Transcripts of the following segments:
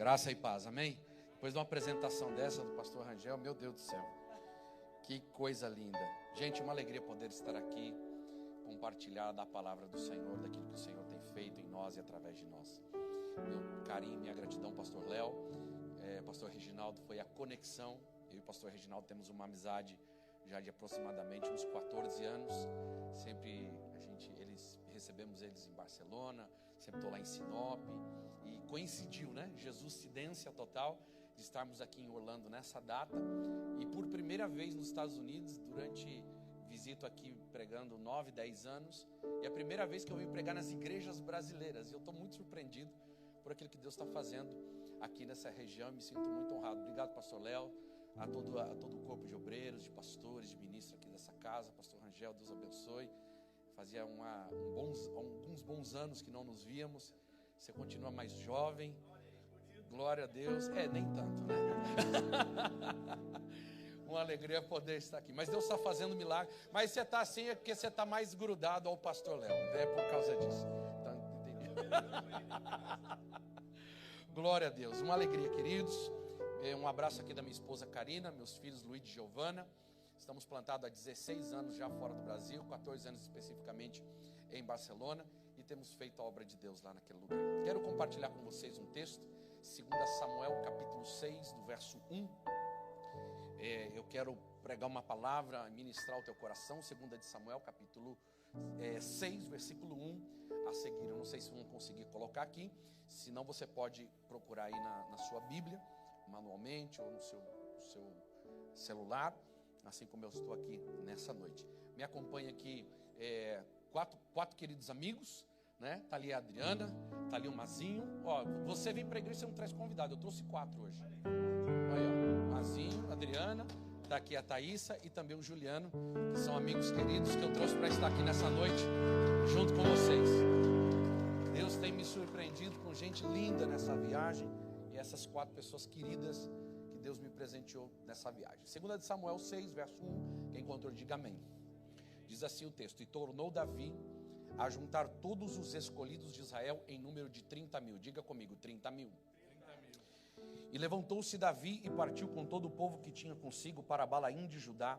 Graça e paz, amém? Depois de uma apresentação dessa do pastor Rangel, meu Deus do céu, que coisa linda. Gente, uma alegria poder estar aqui, compartilhar da palavra do Senhor, daquilo que o Senhor tem feito em nós e através de nós. Meu carinho, minha gratidão, pastor Léo, pastor Reginaldo, foi a conexão. Eu e o pastor Reginaldo temos uma amizade já de aproximadamente uns 14 anos. Sempre recebemos eles em Barcelona, sempre estou lá em Sinop. E coincidiu, né? Jesuscidência total de estarmos aqui em Orlando nessa data. E por primeira vez nos Estados Unidos, visito aqui pregando 9, 10 anos. E é a primeira vez que eu venho pregar nas igrejas brasileiras. E eu estou muito surpreendido por aquilo que Deus está fazendo aqui nessa região. Me sinto muito honrado. Obrigado, pastor Léo, a todo o corpo de obreiros, de pastores, de ministros aqui dessa casa. Pastor Rangel, Deus abençoe. Fazia alguns bons anos que não nos víamos. Você continua mais jovem. Glória a Deus. Nem tanto, né? Uma alegria poder estar aqui. Mas Deus está fazendo milagre. Mas você está assim é porque você está mais grudado ao pastor Léo. É por causa disso. Então, glória a Deus. Uma alegria, queridos. Um abraço aqui da minha esposa Karina, meus filhos Luiz e Giovana. Estamos plantados há 16 anos já fora do Brasil, 14 anos especificamente em Barcelona, e temos feito a obra de Deus lá naquele lugar. Quero compartilhar com vocês um texto, 2 Samuel capítulo 6, do verso 1. Eu quero pregar uma palavra, ministrar o teu coração, 2 Samuel capítulo 6, versículo 1 a seguir. Eu não sei se vão conseguir colocar aqui, senão você pode procurar aí na sua Bíblia, manualmente, ou no seu celular, assim como eu estou aqui nessa noite. Me acompanha aqui quatro queridos amigos, né? Tá ali a Adriana, tá ali o Mazinho. Ó, você vem para a igreja, você não traz convidado. Eu trouxe 4 hoje. Olha, ó, Mazinho, Adriana, tá aqui a Thaísa e também o Juliano, que são amigos queridos que eu trouxe para estar aqui nessa noite junto com vocês. Deus tem me surpreendido com gente linda nessa viagem, e essas 4 pessoas queridas que Deus me presenteou nessa viagem. 2 Samuel 6, verso 1, quem encontrou, diga amém. Diz assim o texto: e tornou Davi a juntar todos os escolhidos de Israel em número de 30.000. Diga comigo, 30.000. E levantou-se Davi e partiu com todo o povo que tinha consigo para Balaim de Judá,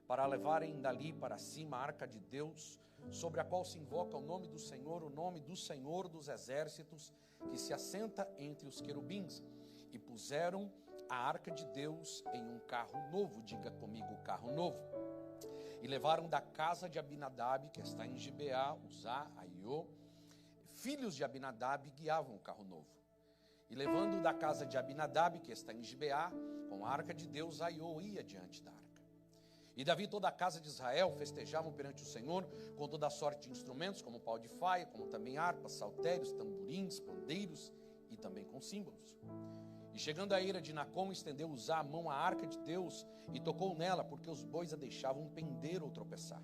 para levarem dali para cima a arca de Deus, sobre a qual se invoca o nome do Senhor, o nome do Senhor dos exércitos, que se assenta entre os querubins. E puseram a arca de Deus em um carro novo. Diga comigo, carro novo. E levaram da casa de Abinadab, que está em Gibeá, Uzá, Aiô. Filhos de Abinadab guiavam o carro novo. E levando da casa de Abinadab, que está em Gibeá, com a arca de Deus, Aiô ia diante da arca. E Davi e toda a casa de Israel festejavam perante o Senhor com toda a sorte de instrumentos, como pau de faia, como também harpas, saltérios, tamborins, pandeiros e também com símbolos. E chegando a ira de Nacom, estendeu Uzá a mão à arca de Deus e tocou nela, porque os bois a deixavam pender ou tropeçar.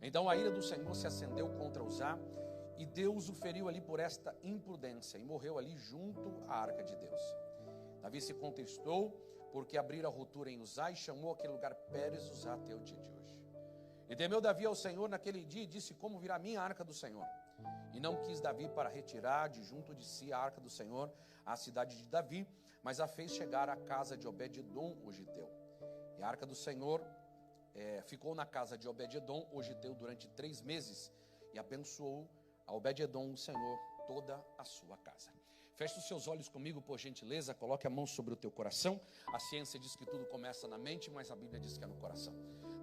Então a ira do Senhor se acendeu contra Uzá, e Deus o feriu ali por esta imprudência, e morreu ali junto à arca de Deus. Davi se contestou, porque abrira a ruptura em Uzá, e chamou aquele lugar Pérez Uzá até o dia de hoje. E temeu Davi ao Senhor naquele dia, e disse: como virá a minha arca do Senhor? E não quis Davi para retirar de junto de si a arca do Senhor à cidade de Davi, mas a fez chegar à casa de Obed-edom, o giteu. E a arca do Senhor ficou na casa de Obed-edom, o giteu, durante 3 meses, e abençoou a Obed-edom, o Senhor, toda a sua casa. Feche os seus olhos comigo, por gentileza, coloque a mão sobre o teu coração. A ciência diz que tudo começa na mente, mas a Bíblia diz que é no coração.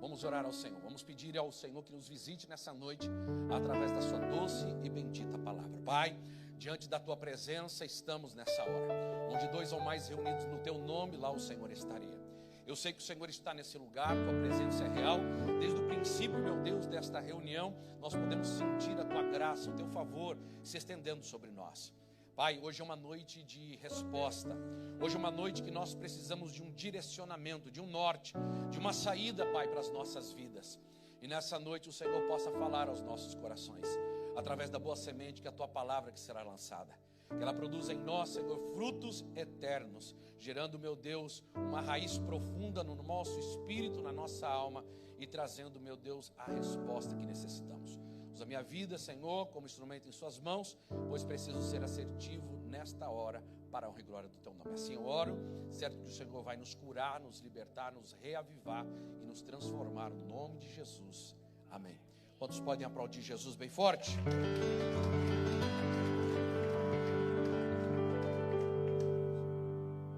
Vamos orar ao Senhor, vamos pedir ao Senhor que nos visite nessa noite, através da sua doce e bendita palavra. Pai, diante da tua presença estamos nessa hora, onde 2 ou mais reunidos no teu nome, lá o Senhor estaria. Eu sei que o Senhor está nesse lugar, tua presença é real. Desde o princípio, meu Deus, desta reunião, nós podemos sentir a tua graça, o teu favor se estendendo sobre nós. Pai, hoje é uma noite de resposta. Hoje é uma noite que nós precisamos de um direcionamento, de um norte, de uma saída, Pai, para as nossas vidas. E nessa noite o Senhor possa falar aos nossos corações, através da boa semente, que é a tua palavra que será lançada. Que ela produza em nós, Senhor, frutos eternos, gerando, meu Deus, uma raiz profunda no nosso espírito, na nossa alma, e trazendo, meu Deus, a resposta que necessitamos. Usa a minha vida, Senhor, como instrumento em suas mãos, pois preciso ser assertivo nesta hora, para a honra e glória do teu nome. Assim eu oro, certo que o Senhor vai nos curar, nos libertar, nos reavivar e nos transformar no nome de Jesus. Amém. Quantos podem aplaudir Jesus bem forte?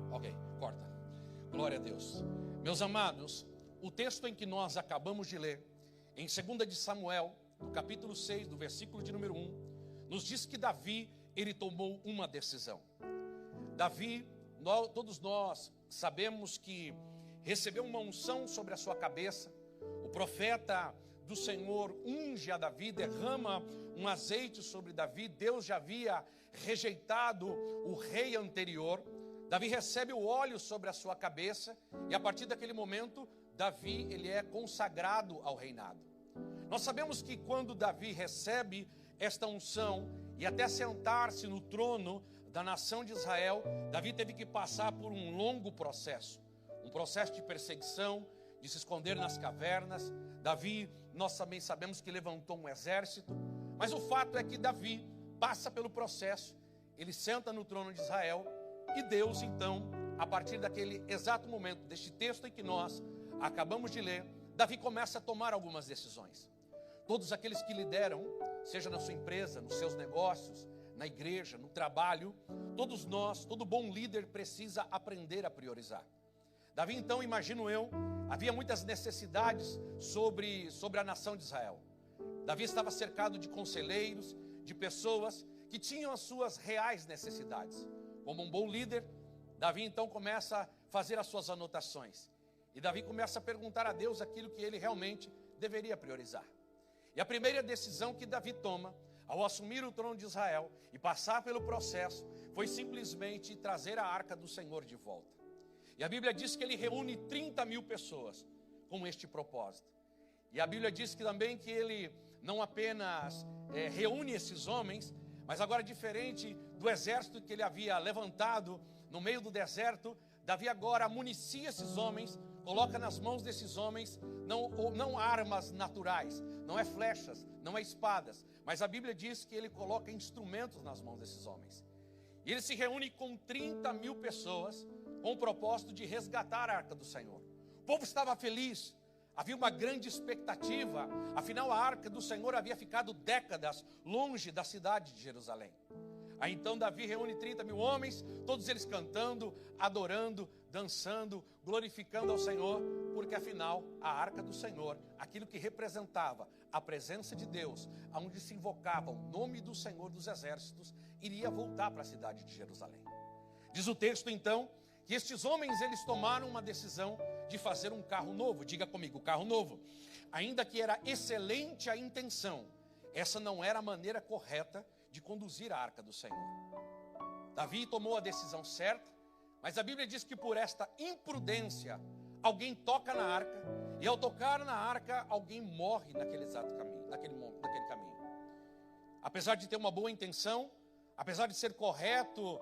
Ok, corta. Glória a Deus. Meus amados, o texto em que nós acabamos de ler, em 2 de Samuel, no capítulo 6, do versículo de número 1, nos diz que Davi, ele tomou uma decisão. Davi, todos nós sabemos que recebeu uma unção sobre a sua cabeça. O profeta do Senhor unge a Davi, derrama um azeite sobre Davi. Deus já havia rejeitado o rei anterior. Davi recebe o óleo sobre a sua cabeça e a partir daquele momento, Davi, ele é consagrado ao reinado. Nós sabemos que quando Davi recebe esta unção e até sentar-se no trono da nação de Israel, Davi teve que passar por um longo processo. Um processo de perseguição, de se esconder nas cavernas. Davi, nós também sabemos que levantou um exército. Mas o fato é que Davi passa pelo processo, ele senta no trono de Israel e Deus então, a partir daquele exato momento, deste texto em que nós acabamos de ler, Davi começa a tomar algumas decisões. Todos aqueles que lideram, seja na sua empresa, nos seus negócios, na igreja, no trabalho, todos nós, todo bom líder precisa aprender a priorizar. Davi então, imagino eu, havia muitas necessidades sobre a nação de Israel. Davi estava cercado de conselheiros, de pessoas que tinham as suas reais necessidades. Como um bom líder, Davi então começa a fazer as suas anotações. E Davi começa a perguntar a Deus aquilo que ele realmente deveria priorizar. E a primeira decisão que Davi toma, ao assumir o trono de Israel e passar pelo processo, foi simplesmente trazer a arca do Senhor de volta. E a Bíblia diz que ele reúne 30.000 pessoas com este propósito. E a Bíblia diz que também que ele não apenas reúne esses homens, mas agora, diferente do exército que ele havia levantado no meio do deserto, Davi agora municia esses homens, coloca nas mãos desses homens não armas naturais, não é flechas, não é espadas, mas a Bíblia diz que ele coloca instrumentos nas mãos desses homens. E ele se reúne com 30.000 pessoas com o propósito de resgatar a arca do Senhor. O povo estava feliz, havia uma grande expectativa, afinal a arca do Senhor havia ficado décadas longe da cidade de Jerusalém. Aí então Davi reúne 30.000 homens, todos eles cantando, adorando, dançando, glorificando ao Senhor, porque afinal a arca do Senhor, aquilo que representava a presença de Deus, onde se invocava o nome do Senhor dos exércitos, iria voltar para a cidade de Jerusalém. Diz o texto então, que estes homens eles tomaram uma decisão de fazer um carro novo. Diga comigo, carro novo. Ainda que era excelente a intenção, essa não era a maneira correta de conduzir a arca do Senhor. Davi tomou a decisão certa, mas a Bíblia diz que por esta imprudência, alguém toca na arca, e ao tocar na arca, alguém morre naquele exato caminho, naquele caminho. Apesar de ter uma boa intenção, apesar de ser correto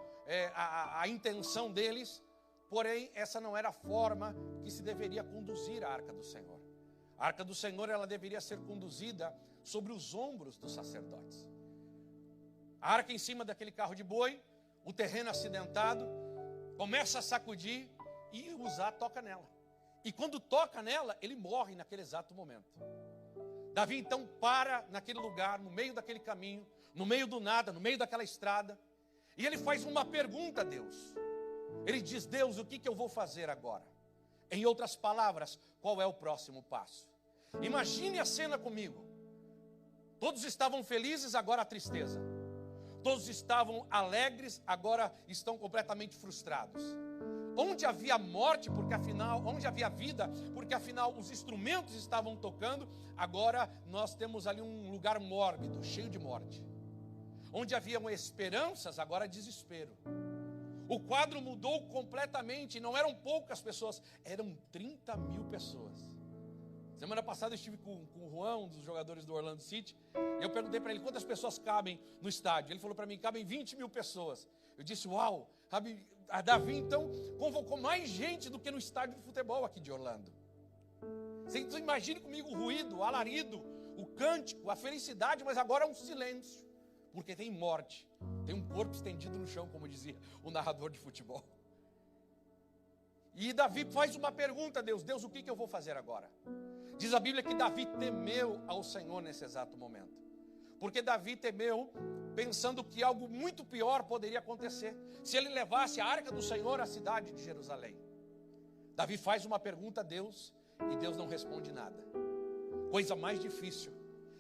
a intenção deles, porém, essa não era a forma que se deveria conduzir a arca do Senhor. A arca do Senhor, ela deveria ser conduzida sobre os ombros dos sacerdotes. A arca em cima daquele carro de boi, o terreno acidentado, começa a sacudir e Uzá toca nela. E quando toca nela, ele morre naquele exato momento. Davi então para naquele lugar, no meio daquele caminho, no meio do nada, no meio daquela estrada, e ele faz uma pergunta a Deus. Ele diz: Deus, o que eu vou fazer agora? Em outras palavras, qual é o próximo passo? Imagine a cena comigo. Todos estavam felizes, agora a tristeza. Todos estavam alegres, agora estão completamente frustrados. Onde havia morte, porque afinal, onde havia vida, porque afinal os instrumentos estavam tocando, agora nós temos ali um lugar mórbido, cheio de morte. Onde haviam esperanças, agora desespero. O quadro mudou completamente, não eram poucas pessoas, eram 30.000 pessoas. Semana passada eu estive com o Juan, um dos jogadores do Orlando City, e eu perguntei para ele quantas pessoas cabem no estádio. Ele falou para mim, cabem 20.000 pessoas. Eu disse, uau, a Davi então convocou mais gente do que no estádio de futebol aqui de Orlando. Você imagine comigo o ruído, o alarido, o cântico, a felicidade, mas agora é um silêncio, porque tem morte Tem um corpo estendido no chão, como dizia o narrador de futebol. E Davi faz uma pergunta a Deus: Deus, o que eu vou fazer agora? Diz a Bíblia que Davi temeu ao Senhor nesse exato momento. Porque Davi temeu, pensando que algo muito pior poderia acontecer se ele levasse a arca do Senhor à cidade de Jerusalém. Davi faz uma pergunta a Deus e Deus não responde nada. Coisa mais difícil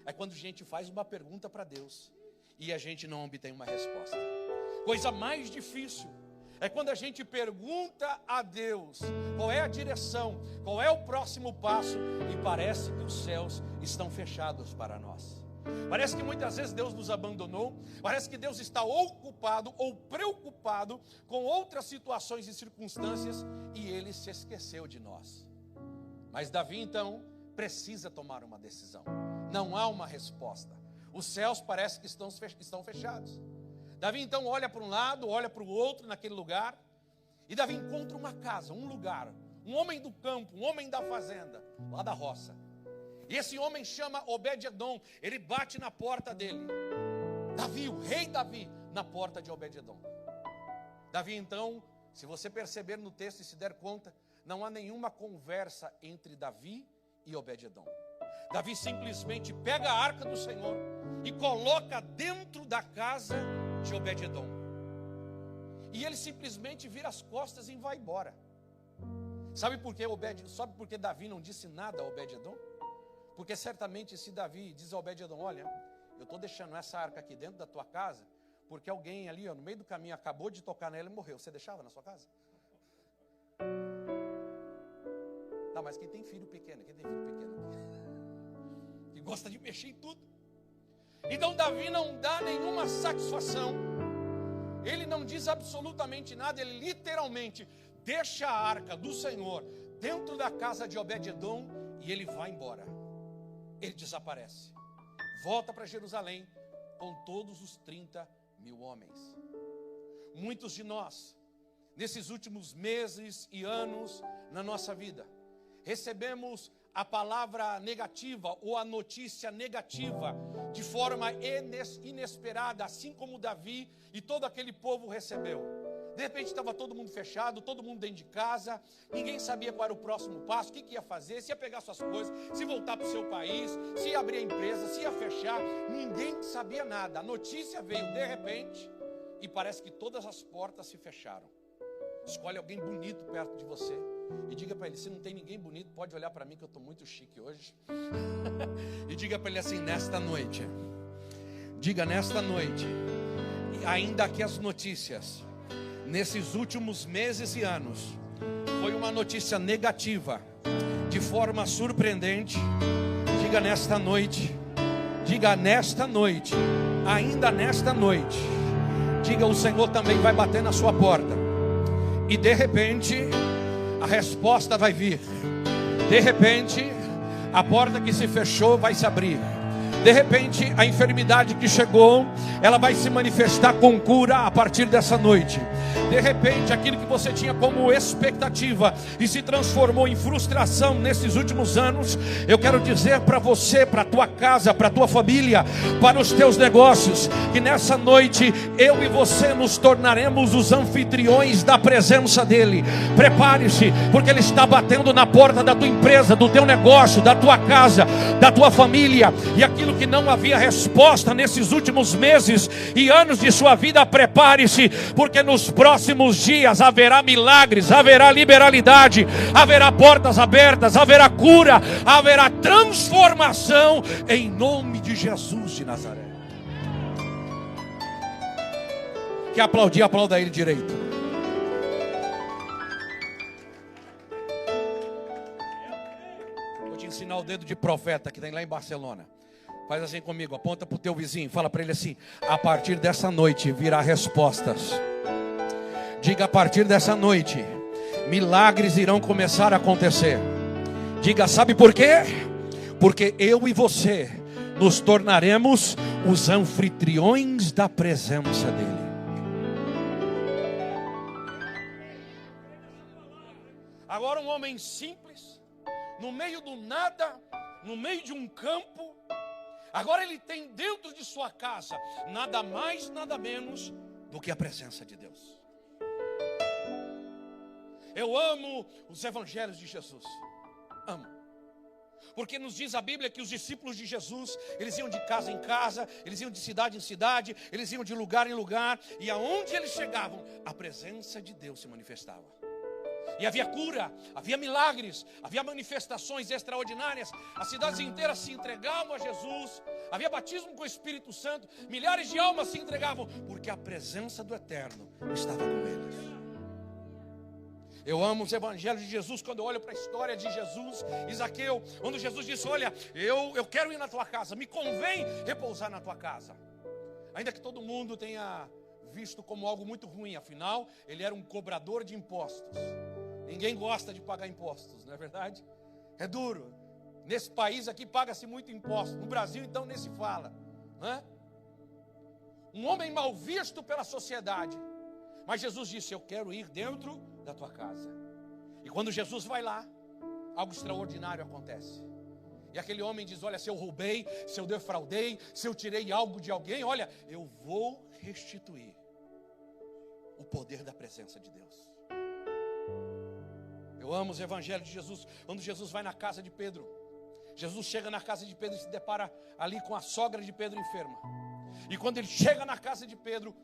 é quando a gente faz uma pergunta para Deus e a gente não obtém uma resposta. Coisa mais difícil é quando a gente pergunta a Deus qual é a direção, qual é o próximo passo, e parece que os céus estão fechados para nós. Parece que muitas vezes Deus nos abandonou, parece que Deus está ocupado ou preocupado com outras situações e circunstâncias e Ele se esqueceu de nós. Mas Davi então precisa tomar uma decisão. Não há uma resposta. Os céus parece que estão fechados. Davi então olha para um lado, olha para o outro naquele lugar, e Davi encontra uma casa, um lugar, um homem do campo, um homem da fazenda, lá da roça. E esse homem chama Obed-edom, ele bate na porta dele. Davi, o rei Davi, na porta de Obed-edom. Davi então, se você perceber no texto e se der conta, não há nenhuma conversa entre Davi e Obed-edom. Davi simplesmente pega a arca do Senhor e coloca dentro da casa de Obed-edom. E ele simplesmente vira as costas e vai embora. Sabe por que Davi não disse nada a Obed-edom? Porque certamente se Davi diz a Obed-edom: olha, eu estou deixando essa arca aqui dentro da tua casa, porque alguém ali, no meio do caminho, acabou de tocar nela e morreu. Você deixava na sua casa? Não, mas quem tem filho pequeno que gosta de mexer em tudo. Então Davi não dá nenhuma satisfação. Ele não diz absolutamente nada. Ele literalmente deixa a arca do Senhor dentro da casa de Obed-edom e ele vai embora. Ele desaparece. Volta para Jerusalém com todos os 30.000 homens. Muitos de nós, nesses últimos meses e anos na nossa vida, recebemos a palavra negativa ou a notícia negativa de forma inesperada, assim como Davi e todo aquele povo recebeu. De repente estava todo mundo fechado, todo mundo dentro de casa, ninguém sabia qual era o próximo passo, o que ia fazer, se ia pegar suas coisas, se voltar para o seu país, se ia abrir a empresa, se ia fechar, ninguém sabia nada. A notícia veio de repente e parece que todas as portas se fecharam. Escolhe alguém bonito perto de você e diga para ele: se não tem ninguém bonito, pode olhar para mim que eu estou muito chique hoje. E diga para ele assim: nesta noite, diga nesta noite, ainda que as notícias nesses últimos meses e anos foi uma notícia negativa, de forma surpreendente, diga nesta noite, ainda nesta noite, diga: o Senhor também vai bater na sua porta. E de repente a resposta vai vir. De repente a porta que se fechou vai se abrir. De repente a enfermidade que chegou, ela vai se manifestar com cura a partir dessa noite. De repente aquilo que você tinha como expectativa e se transformou em frustração nesses últimos anos, eu quero dizer para você, para a tua casa, para a tua família, para os teus negócios, que nessa noite eu e você nos tornaremos os anfitriões da presença dele. Prepare-se, porque ele está batendo na porta da tua empresa, do teu negócio, da tua casa, da tua família. E aquilo que não havia resposta nesses últimos meses e anos de sua vida, prepare-se, porque nos próximos dias haverá milagres, haverá liberalidade, haverá portas abertas, haverá cura, haverá transformação em nome de Jesus de Nazaré. Quer aplaudir? Aplauda ele direito. Vou te ensinar o dedo de profeta que tem lá em Barcelona. Faz assim comigo, aponta para o teu vizinho, fala para ele assim: a partir dessa noite virá respostas. Diga: a partir dessa noite milagres irão começar a acontecer. Diga: sabe por quê? Porque eu e você nos tornaremos os anfitriões da presença dele. Agora um homem simples, no meio do nada, no meio de um campo, Agora ele tem dentro de sua casa nada mais, nada menos do que a presença de Deus. Eu amo os evangelhos de Jesus. Amo. Porque nos diz a Bíblia que os discípulos de Jesus, eles iam de casa em casa, eles iam de cidade em cidade, eles iam de lugar em lugar, e aonde eles chegavam, a presença de Deus se manifestava. E havia cura, havia milagres, havia manifestações extraordinárias. As cidades inteiras se entregavam a Jesus. Havia batismo com o Espírito Santo. Milhares de almas se entregavam, porque a presença do Eterno estava com eles. Eu amo os evangelhos de Jesus quando eu olho para a história de Jesus e Zaqueu, onde Jesus disse: olha, eu quero ir na tua casa, me convém repousar na tua casa. Ainda que todo mundo tenha visto como algo muito ruim, afinal, ele era um cobrador de impostos. Ninguém gosta de pagar impostos, não é verdade? É duro. Nesse país aqui paga-se muito imposto. No Brasil, então, nem se fala, né? Um homem mal visto pela sociedade. Mas Jesus disse: eu quero ir dentro da tua casa. E quando Jesus vai lá, algo extraordinário acontece. E aquele homem diz: olha, se eu roubei, se eu defraudei, se eu tirei algo de alguém, olha, eu vou restituir. O poder da presença de Deus. Eu amo os evangelhos de Jesus. Quando Jesus vai na casa de Pedro, Jesus chega na casa de Pedro e se depara ali com a sogra de Pedro enferma. E quando ele chega na casa de Pedro,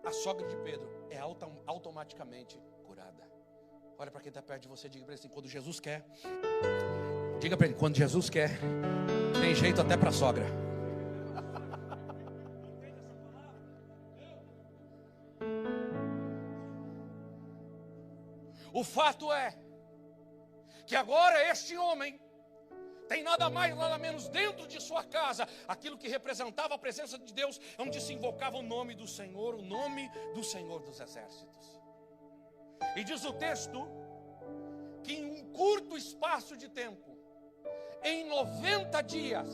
a sogra de Pedro é automaticamente curada. Olha para quem está perto de você, diga para ele assim: quando Jesus quer, diga para ele, quando Jesus quer, tem jeito até para a sogra. O fato é que agora este homem tem nada mais, nada menos dentro de sua casa, aquilo que representava a presença de Deus, onde se invocava o nome do Senhor, o nome do Senhor dos Exércitos. E diz o texto que em um curto espaço de tempo, em 90 dias,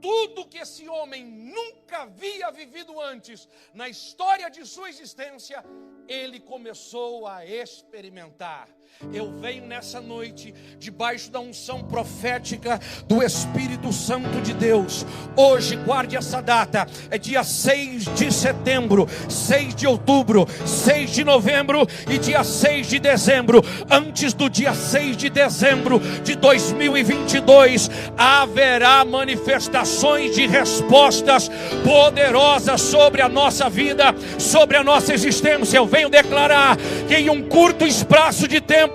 tudo que esse homem nunca havia vivido antes na história de sua existência, ele começou a experimentar. Eu venho nessa noite, debaixo da unção profética do Espírito Santo de Deus. Hoje, guarde essa data, é dia 6 de setembro, 6 de outubro, 6 de novembro e dia 6 de dezembro. Antes do dia 6 de dezembro de 2022, haverá manifestações de respostas poderosas sobre a nossa vida, sobre a nossa existência. Eu venho declarar que em um curto espaço de tempo,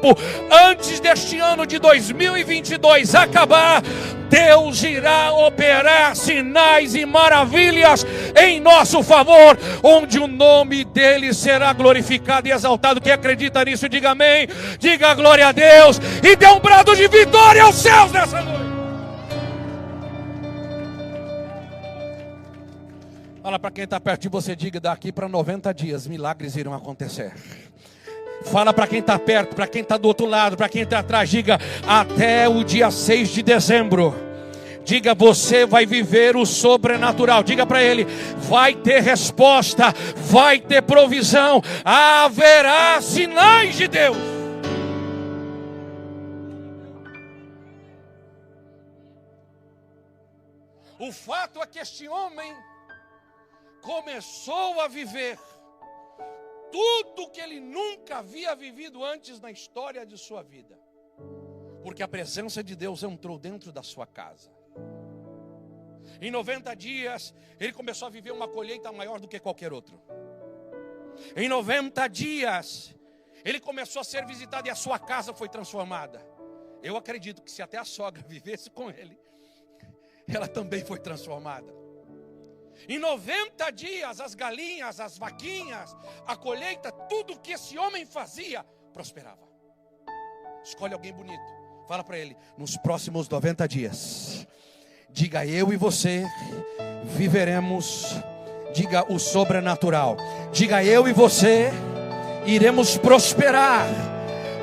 antes deste ano de 2022 acabar, Deus irá operar sinais e maravilhas em nosso favor, onde o nome dele será glorificado e exaltado. Quem acredita nisso, diga amém, diga glória a Deus e dê um brado de vitória aos céus nessa noite. Fala para quem está perto de você, diga: daqui para 90 dias milagres irão acontecer. Fala para quem está perto, para quem está do outro lado, para quem está atrás, diga: até o dia 6 de dezembro. Diga: você vai viver o sobrenatural. Diga para ele: vai ter resposta, vai ter provisão, haverá sinais de Deus. O fato é que este homem começou a viver tudo que ele nunca havia vivido antes na história de sua vida, porque a presença de Deus entrou dentro da sua casa. Em 90 dias, ele começou a viver uma colheita maior do que qualquer outro. Em 90 dias, ele começou a ser visitado e a sua casa foi transformada. Eu acredito que se até a sogra vivesse com ele, ela também foi transformada. Em 90 dias, as galinhas, as vaquinhas, a colheita, tudo que esse homem fazia, prosperava. Escolhe alguém bonito, fala para ele: nos próximos 90 dias, diga, eu e você viveremos, diga, o sobrenatural. Diga, eu e você iremos prosperar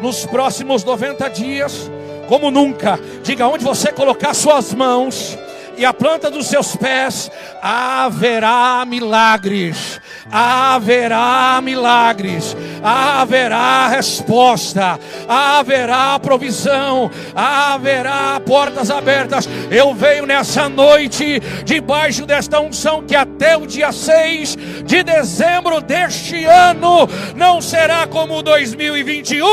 nos próximos 90 dias como nunca. Diga, onde você colocar suas mãos e a planta dos seus pés, haverá milagres, haverá milagres, haverá resposta, haverá provisão, haverá portas abertas. Eu venho nessa noite, debaixo desta unção, que até o dia 6 de dezembro deste ano, não será como 2021,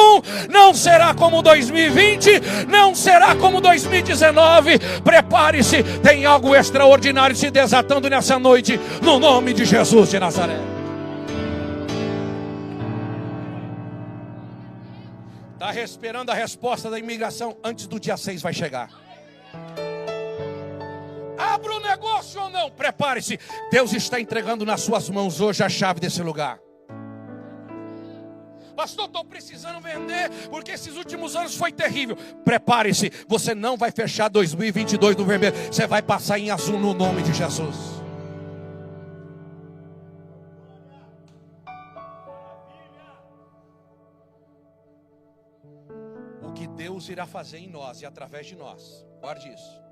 não será como 2020, não será como 2019. Prepare-se, tem algo extraordinário se desatando nessa noite, no nome de Jesus de Nazaré. Está esperando a resposta da imigração, antes do dia 6 vai chegar. Abra o negócio ou não, prepare-se. Deus está entregando nas suas mãos hoje a chave desse lugar. Pastor, estou precisando vender, porque esses últimos anos foi terrível. Prepare-se, você não vai fechar 2022 no vermelho, você vai passar em azul no nome de Jesus. O que Deus irá fazer em nós e através de nós, guarde isso,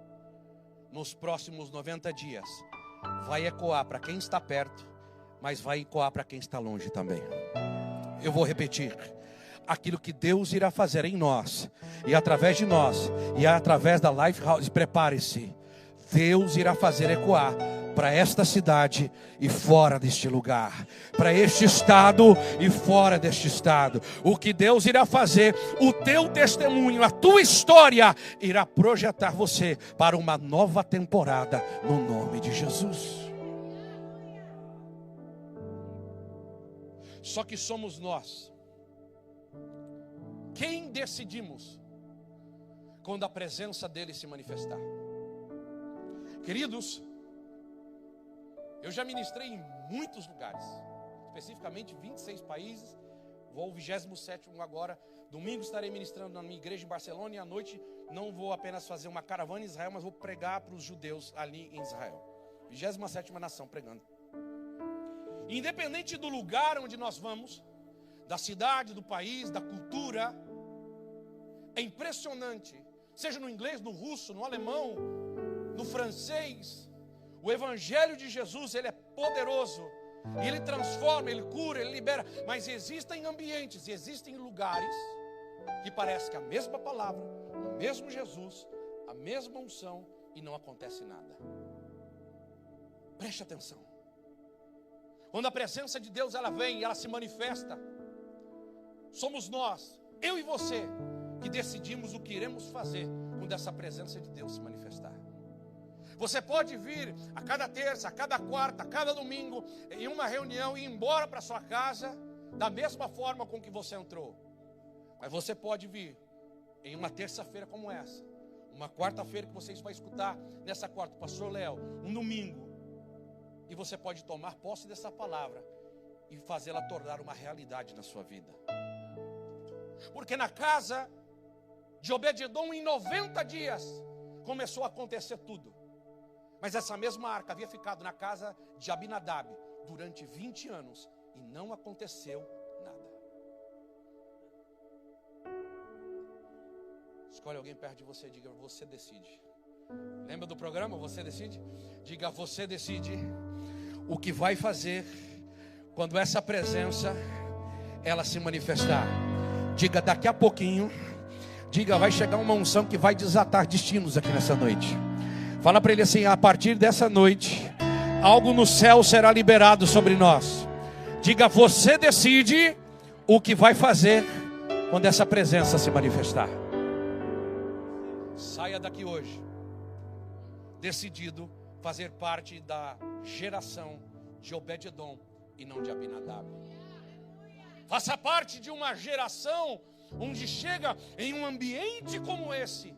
nos próximos 90 dias, vai ecoar para quem está perto, mas vai ecoar para quem está longe também. Eu vou repetir: aquilo que Deus irá fazer em nós, e através de nós, e através da Lifehouse, prepare-se, Deus irá fazer ecoar para esta cidade e fora deste lugar, para este estado e fora deste estado. O que Deus irá fazer, o teu testemunho, a tua história, irá projetar você para uma nova temporada, no nome de Jesus. Só que somos nós quem decidimos quando a presença dele se manifestar. Queridos, eu já ministrei em muitos lugares, especificamente 26 países. Vou ao 27º agora. Domingo estarei ministrando na minha igreja em Barcelona, e à noite não vou apenas fazer uma caravana em Israel, mas vou pregar para os judeus ali em Israel. 27ª nação pregando. Independente do lugar onde nós vamos, da cidade, do país, da cultura, é impressionante, seja no inglês, no russo, no alemão, no francês, o evangelho de Jesus, ele é poderoso, ele transforma, ele cura, ele libera. Mas existem ambientes, existem lugares que parece que a mesma palavra, o mesmo Jesus, a mesma unção, e não acontece nada. Preste atenção. Quando a presença de Deus ela vem e ela se manifesta, somos nós, eu e você, que decidimos o que iremos fazer quando essa presença de Deus se manifestar. Você pode vir a cada terça, a cada quarta, a cada domingo, em uma reunião, e ir embora para sua casa da mesma forma com que você entrou. Mas você pode vir em uma terça-feira como essa, uma quarta-feira que vocês vão escutar nessa quarta, pastor Léo, um domingo, e você pode tomar posse dessa palavra e fazê-la tornar uma realidade na sua vida. Porque na casa de Obed-edom, em 90 dias, começou a acontecer tudo. Mas essa mesma arca havia ficado na casa de Abinadab durante 20 anos e não aconteceu nada. Escolhe alguém perto de você e diga: você decide. Lembra do programa? Você decide? Diga: você decide o que vai fazer quando essa presença ela se manifestar. Diga: daqui a pouquinho. Diga: vai chegar uma unção que vai desatar destinos aqui nessa noite. Fala para ele assim: a partir dessa noite, algo no céu será liberado sobre nós. Diga: você decide o que vai fazer quando essa presença se manifestar. Saia daqui hoje decidido fazer parte da geração de Obed-edom e não de Abinadab. Faça parte de uma geração onde chega em um ambiente como esse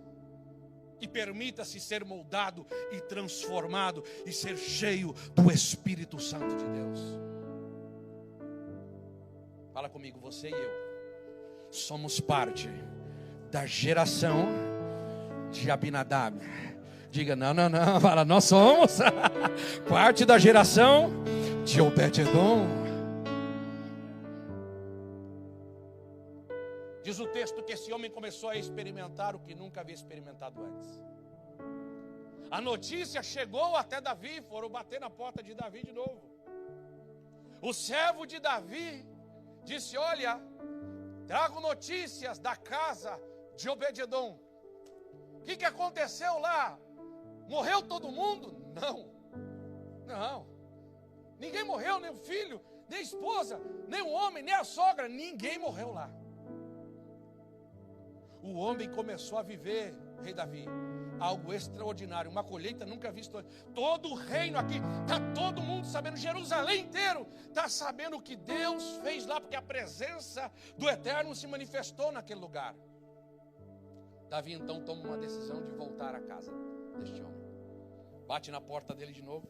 e permita-se ser moldado e transformado e ser cheio do Espírito Santo de Deus. Fala comigo: você e eu somos parte da geração de Abinadab. Diga: não. Fala: nós somos parte da geração de Obed-edom. Diz o texto que esse homem começou a experimentar o que nunca havia experimentado antes. A notícia chegou até Davi, foram bater na porta de Davi de novo. O servo de Davi disse: olha, trago notícias da casa de Obed-edom. O que aconteceu lá? Morreu todo mundo? Não. Ninguém morreu, nem o filho, nem a esposa, nem o homem, nem a sogra. Ninguém morreu lá. O homem começou a viver, rei Davi, algo extraordinário, uma colheita nunca vista. Todo o reino aqui, está todo mundo sabendo, Jerusalém inteiro está sabendo o que Deus fez lá, porque a presença do Eterno se manifestou naquele lugar. Davi então toma uma decisão de voltar à casa deste homem. Bate na porta dele de novo.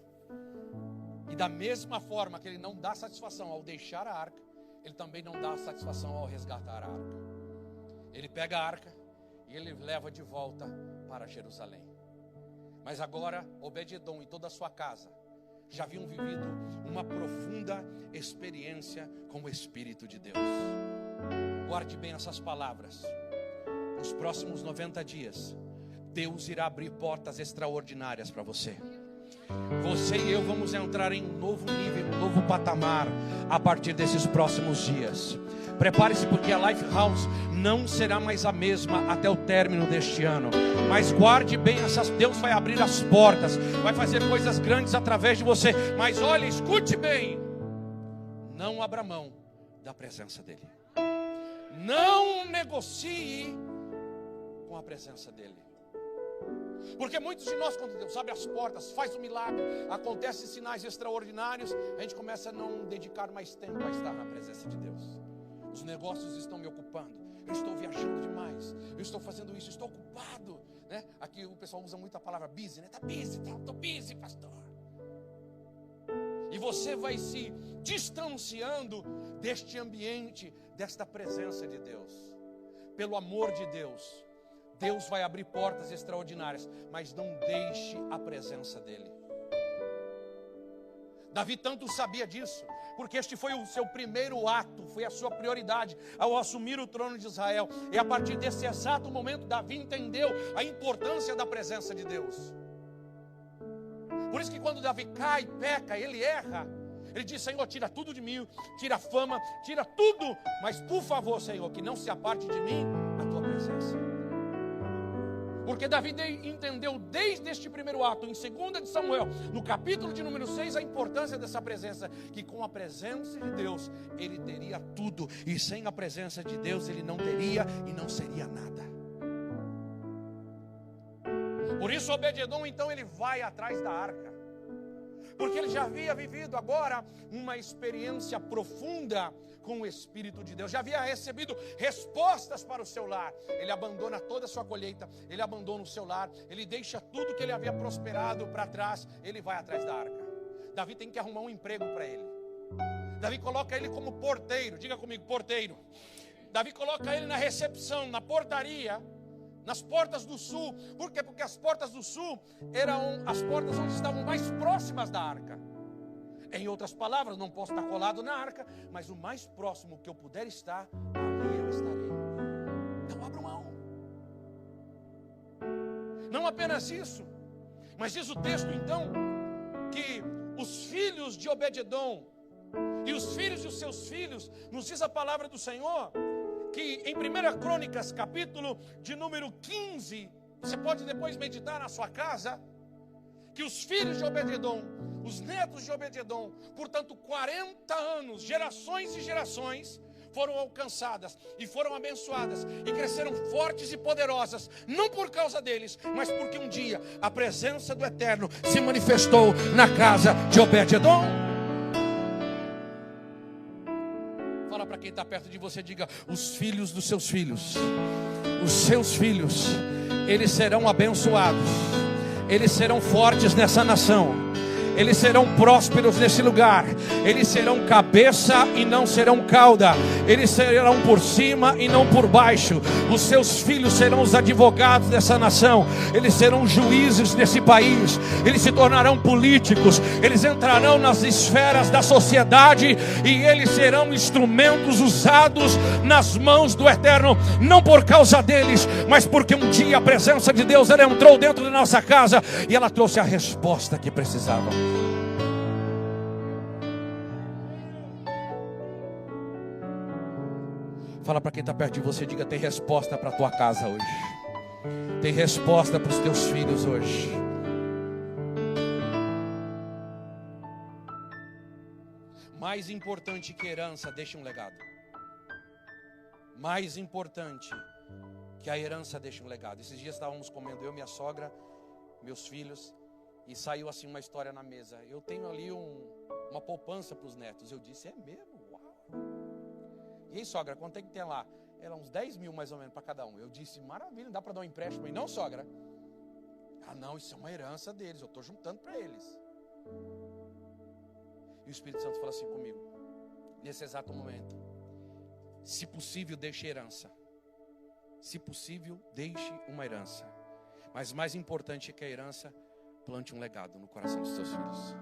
E da mesma forma que ele não dá satisfação ao deixar a arca, ele também não dá satisfação ao resgatar a arca. Ele pega a arca e ele leva de volta para Jerusalém. Mas agora Obed-edom e toda a sua casa já haviam vivido uma profunda experiência com o Espírito de Deus. Guarde bem essas palavras. Nos próximos 90 dias, Deus irá abrir portas extraordinárias para você. Você e eu vamos entrar em um novo nível, um novo patamar a partir desses próximos dias. Prepare-se, porque a Lifehouse não será mais a mesma até o término deste ano. Mas guarde bem essas. Deus vai abrir as portas, vai fazer coisas grandes através de você. Mas olha, escute bem: não abra mão da presença dEle. Não negocie com a presença dEle. Porque muitos de nós, quando Deus abre as portas, faz um milagre, acontecem sinais extraordinários, a gente começa a não dedicar mais tempo a estar na presença de Deus. Os negócios estão me ocupando, eu estou viajando demais, eu estou fazendo isso, estou ocupado, né? Aqui o pessoal usa muito a palavra busy, né? Está busy, estou busy, pastor. E você vai se distanciando deste ambiente, desta presença de Deus. Pelo amor de Deus, Deus vai abrir portas extraordinárias, mas não deixe a presença dEle. Davi tanto sabia disso, porque este foi o seu primeiro ato, foi a sua prioridade ao assumir o trono de Israel. E a partir desse exato momento, Davi entendeu a importância da presença de Deus. Por isso que quando Davi cai, peca, ele erra, ele diz: Senhor, tira tudo de mim, tira a fama, tira tudo, mas por favor, Senhor, que não se aparte de mim a tua presença. Porque Davi entendeu desde este primeiro ato, em 2 de Samuel, no capítulo de número 6, a importância dessa presença. Que com a presença de Deus, ele teria tudo. E sem a presença de Deus, ele não teria e não seria nada. Por isso Obed-edom, então, ele vai atrás da arca. Porque ele já havia vivido agora uma experiência profunda com o Espírito de Deus. Já havia recebido respostas para o seu lar. Ele abandona toda a sua colheita, ele abandona o seu lar, ele deixa tudo que ele havia prosperado para trás, ele vai atrás da arca. Davi tem que arrumar um emprego para ele. Davi coloca ele como porteiro. Diga comigo, porteiro. Davi coloca ele na recepção, na portaria, nas portas do sul. Por quê? Porque as portas do sul eram as portas onde estavam mais próximas da arca. Em outras palavras, não posso estar colado na arca, mas o mais próximo que eu puder estar, ali eu estarei. Então abra mão. Não apenas isso, mas diz o texto então, que os filhos de Obed-edom e os filhos de seus filhos, nos diz a palavra do Senhor, que em 1 Crônicas, capítulo de número 15, você pode depois meditar na sua casa, que os filhos de Obed-edom, os netos de Obed-edom, portanto 40 anos, gerações e gerações, foram alcançadas e foram abençoadas e cresceram fortes e poderosas, não por causa deles, mas porque um dia a presença do Eterno se manifestou na casa de Obed-edom. Fala para quem está perto de você, diga: os filhos dos seus filhos, os seus filhos, eles serão abençoados, eles serão fortes nessa nação, eles serão prósperos nesse lugar, eles serão cabeça e não serão cauda, eles serão por cima e não por baixo. Os seus filhos serão os advogados dessa nação, eles serão juízes nesse país, eles se tornarão políticos, eles entrarão nas esferas da sociedade e eles serão instrumentos usados nas mãos do Eterno, não por causa deles, mas porque um dia a presença de Deus, ela entrou dentro da nossa casa e ela trouxe a resposta que precisávamos. Fala para quem está perto de você, diga: tem resposta para a tua casa hoje. Tem resposta para os teus filhos hoje. Mais importante que herança, deixa um legado. Mais importante que a herança, deixa um legado. Esses dias estávamos comendo, eu, minha sogra, meus filhos, e saiu assim uma história na mesa. Eu tenho ali uma poupança para os netos. Eu disse: é mesmo? Uau! E aí, sogra, quanto é que tem lá? Era uns 10 mil mais ou menos para cada um. Eu disse: maravilha, não dá para dar um empréstimo aí não, sogra? Ah não, isso é uma herança deles, eu estou juntando para eles. E o Espírito Santo falou assim comigo, nesse exato momento: se possível, deixe herança. Se possível, deixe uma herança. Mas mais importante que a herança, plante um legado no coração dos seus filhos.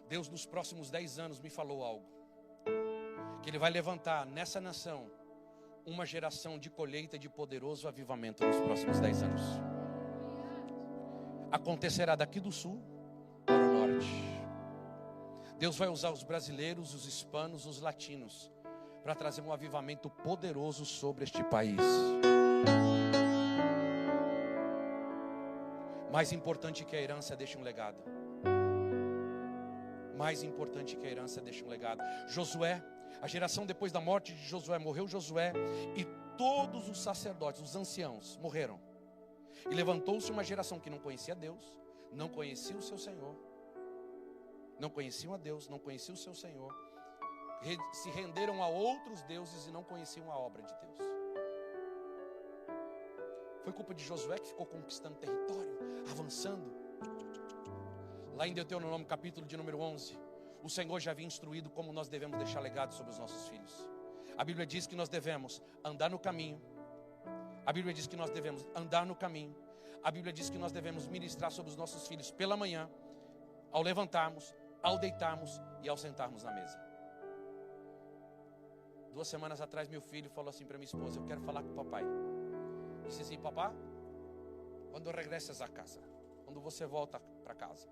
Deus nos próximos 10 anos me falou algo, que Ele vai levantar nessa nação uma geração de colheita de poderoso avivamento nos próximos 10 anos. Acontecerá daqui do sul para o norte. Deus vai usar os brasileiros, os hispanos, os latinos para trazer um avivamento poderoso sobre este país. Mais importante que a herança, deixa um legado. Mais importante que a herança, deixa um legado. Josué, a geração depois da morte de Josué, morreu Josué e todos os sacerdotes, os anciãos, morreram. E levantou-se uma geração que não conhecia Deus, não conhecia o seu Senhor, não conheciam a Deus, não conheciam o seu Senhor, se renderam a outros deuses e não conheciam a obra de Deus. Foi culpa de Josué que ficou conquistando território, avançando. Lá em Deuteronômio capítulo de número 11, o Senhor já havia instruído como nós devemos deixar legado sobre os nossos filhos. A Bíblia diz que nós devemos andar no caminho. A Bíblia diz que nós devemos andar no caminho. A Bíblia diz que nós devemos ministrar sobre os nossos filhos pela manhã, ao levantarmos, ao deitarmos e ao sentarmos na mesa. 2 semanas atrás meu filho falou assim para minha esposa: eu quero falar com o papai. Disse assim: papá, quando regreссas a casa, quando você volta para casa?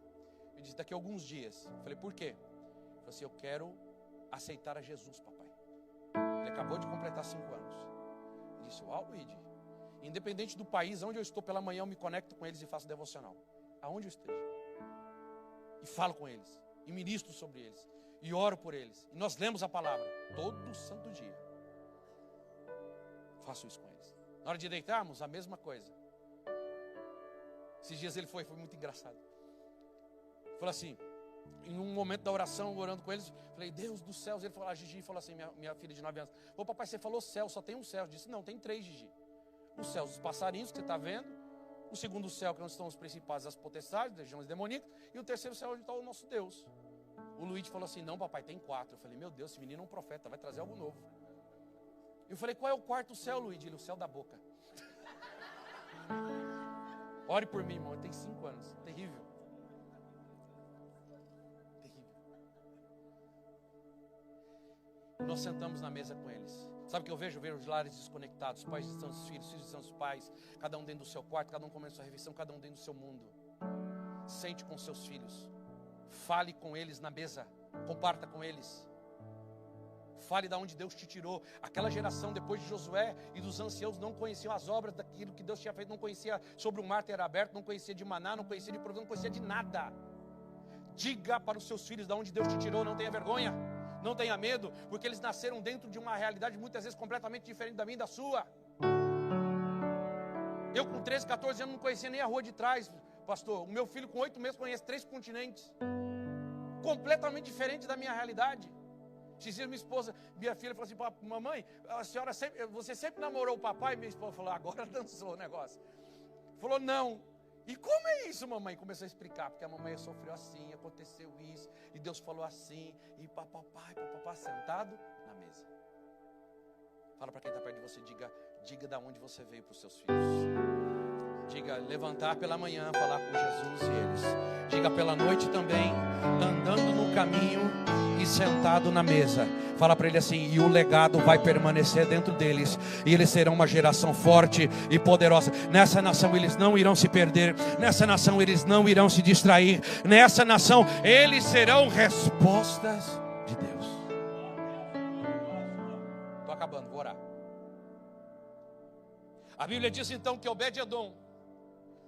Ele disse: daqui a alguns dias. Eu falei: por quê? Ele falou assim: eu quero aceitar a Jesus, papai. Ele acabou de completar 5 anos. Eu disse: uau, Luigi, independente do país onde eu estou, pela manhã eu me conecto com eles e faço devocional, aonde eu esteja, e falo com eles, e ministro sobre eles, e oro por eles, e nós lemos a palavra todo santo dia. Faço isso com eles. Na hora de deitarmos, a mesma coisa. Esses dias ele foi muito engraçado. Falou assim, em um momento da oração, orando com eles, falei: Deus dos céus. Ele falou, a Gigi falou assim, minha filha de 9 anos: ô papai, você falou céu, só tem um céu. Eu disse: não, tem 3, Gigi. Os céus dos passarinhos que você está vendo, o segundo céu que onde estão os principais, as potestades, legiões demoníacas, e o terceiro céu onde está o nosso Deus. O Luigi falou assim: não, papai, tem 4. Eu falei: meu Deus, esse menino é um profeta, vai trazer algo novo. Eu falei: qual é o 4º céu, Luigi? Ele: o céu da boca. Ore por mim, irmão, ele tem 5 anos, terrível. Nós sentamos na mesa com eles. Sabe o que eu vejo? Eu vejo os lares desconectados, pais de seus filhos, filhos de seus pais, cada um dentro do seu quarto, cada um comendo sua refeição, cada um dentro do seu mundo. Sente com seus filhos, fale com eles na mesa, comparta com eles. Fale de onde Deus te tirou. Aquela geração depois de Josué e dos anciãos não conheciam as obras daquilo que Deus tinha feito, não conhecia sobre o mar ter aberto, não conhecia de maná, não conhecia de provisão, não conhecia de nada. Diga para os seus filhos de onde Deus te tirou, não tenha vergonha, não tenha medo, porque eles nasceram dentro de uma realidade muitas vezes completamente diferente da minha e da sua. Eu com 13, 14 anos não conhecia nem a rua de trás, pastor. O meu filho com 8 meses conhece 3 continentes, completamente diferente da minha realidade. Esses dias minha filha falou assim: mamãe, você sempre namorou o papai? Minha esposa falou: agora dançou o negócio. Falou: não. E como é isso, mamãe? Começou a explicar, porque a mamãe sofreu assim, aconteceu isso, e Deus falou assim, e papai, sentado na mesa. Fala para quem está perto de você, diga da onde você veio para os seus filhos. Diga: levantar pela manhã, falar com Jesus e eles. Diga: pela noite também, andando no caminho e sentado na mesa. Fala para ele assim: e o legado vai permanecer dentro deles, e eles serão uma geração forte e poderosa. Nessa nação eles não irão se perder, nessa nação eles não irão se distrair, nessa nação eles serão respostas de Deus. acabando, vou orar. A Bíblia diz então que Obed-edom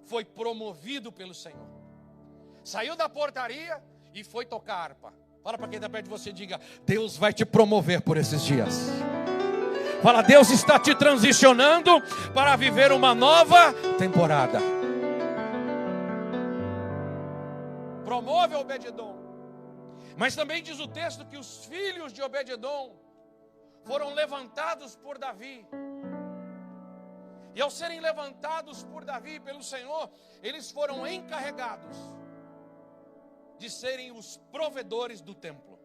foi promovido pelo Senhor. Saiu da portaria e foi tocar harpa. Fala para quem está perto de você, diga: Deus vai te promover por esses dias. Fala: Deus está te transicionando para viver uma nova temporada. Promove Obed-edom. Mas também diz o texto que os filhos de Obed-edom foram levantados por Davi. E ao serem levantados por Davi pelo Senhor, eles foram encarregados de serem os provedores do templo.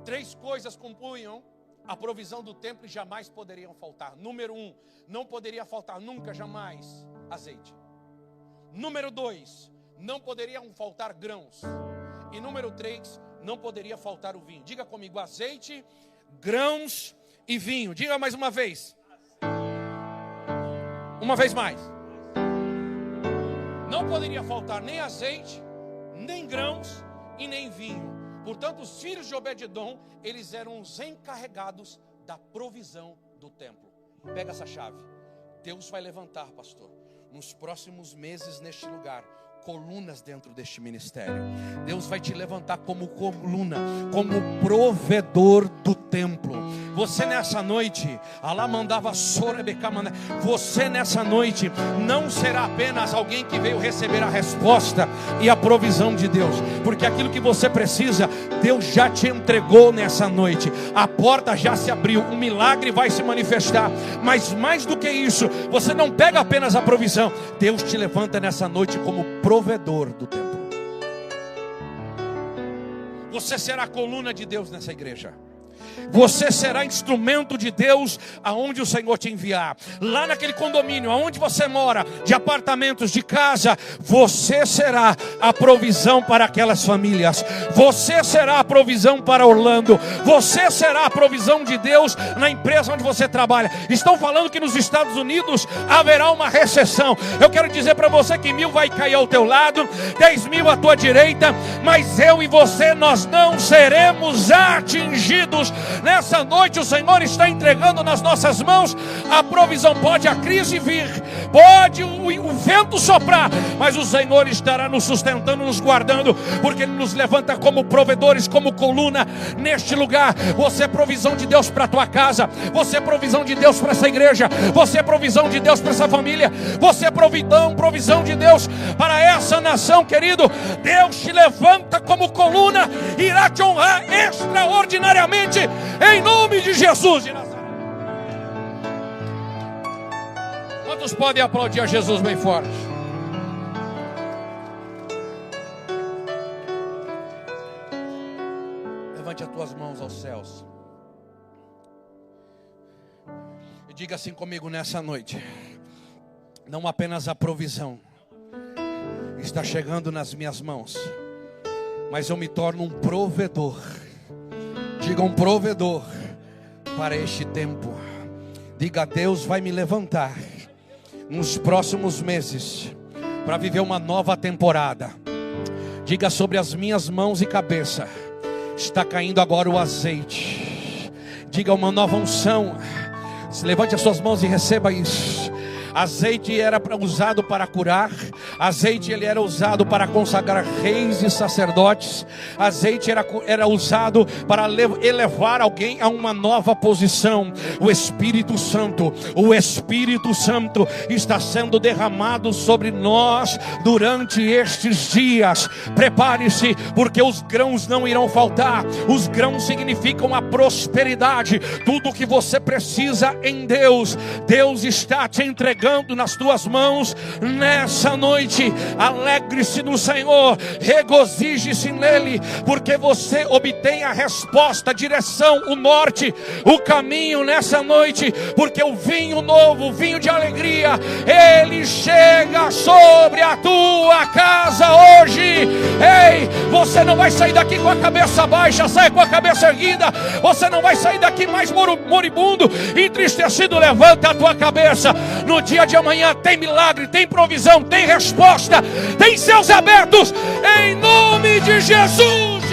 3 coisas compunham a provisão do templo e jamais poderiam faltar. Número 1, não poderia faltar nunca, jamais, azeite. Número 2, não poderiam faltar grãos. E número 3, não poderia faltar o vinho. Diga comigo: azeite, grãos e vinho. Diga mais uma vez. Uma vez mais. Não poderia faltar nem azeite, nem grãos e nem vinho. Portanto, os filhos de Obed-edom, eles eram os encarregados da provisão do templo. Pega essa chave. Deus vai levantar, pastor, nos próximos meses neste lugar, colunas dentro deste ministério. Deus vai te levantar como coluna, como provedor do templo. Você nessa noite, Alá mandava sorebecamana. Você nessa noite não será apenas alguém que veio receber a resposta e a provisão de Deus, porque aquilo que você precisa, Deus já te entregou nessa noite. A porta já se abriu, um milagre vai se manifestar. Mas mais do que isso, você não pega apenas a provisão, Deus te levanta nessa noite como provedor do templo. Você será a coluna de Deus nessa igreja. Você será instrumento de Deus aonde o Senhor te enviar. Lá naquele condomínio, aonde você mora, de apartamentos, de casa, você será a provisão para aquelas famílias. Você será a provisão para Orlando. Você será a provisão de Deus na empresa onde você trabalha. Estão falando que nos Estados Unidos haverá uma recessão. Eu quero dizer para você que 1.000 vai cair ao teu lado, 10.000 à tua direita, mas eu e você, nós não seremos atingidos. Nessa noite o Senhor está entregando nas nossas mãos a provisão. Pode a crise vir, pode o vento soprar, mas o Senhor estará nos sustentando, nos guardando, porque Ele nos levanta como provedores, como coluna neste lugar. Você é provisão de Deus para a tua casa, você é provisão de Deus para essa igreja, você é provisão de Deus para essa família, você é provisão de Deus para essa nação, querido. Deus te levanta como coluna, irá te honrar extraordinariamente, em nome de Jesus de Nazaré. Quantos podem aplaudir a Jesus bem forte? Levante as tuas mãos aos céus e diga assim comigo nessa noite: não apenas a provisão está chegando nas minhas mãos, mas eu me torno um provedor. Diga: um provedor para este tempo. Diga: Deus vai me levantar nos próximos meses para viver uma nova temporada. Diga: sobre as minhas mãos e cabeça está caindo agora o azeite. Diga: uma nova unção. Levante as suas mãos e receba isso. Azeite era usado para curar. Azeite ele era usado para consagrar reis e sacerdotes. Azeite era usado para elevar alguém a uma nova posição. O Espírito Santo está sendo derramado sobre nós durante estes dias. Prepare-se, porque os grãos não irão faltar. Os grãos significam a prosperidade. Tudo o que você precisa em Deus, Deus está te entregando nas tuas mãos nessa noite. Alegre-se no Senhor, regozije-se nele, porque você obtém a resposta, a direção, o norte, o caminho nessa noite, porque o vinho novo, o vinho de alegria, ele chega sobre a tua casa hoje. Ei, você não vai sair daqui com a cabeça baixa, sai com a cabeça erguida. Você não vai sair daqui mais moribundo, entristecido. Levanta a tua cabeça. No dia de amanhã tem milagre, tem provisão, tem resposta, tem céus abertos, em nome de Jesus.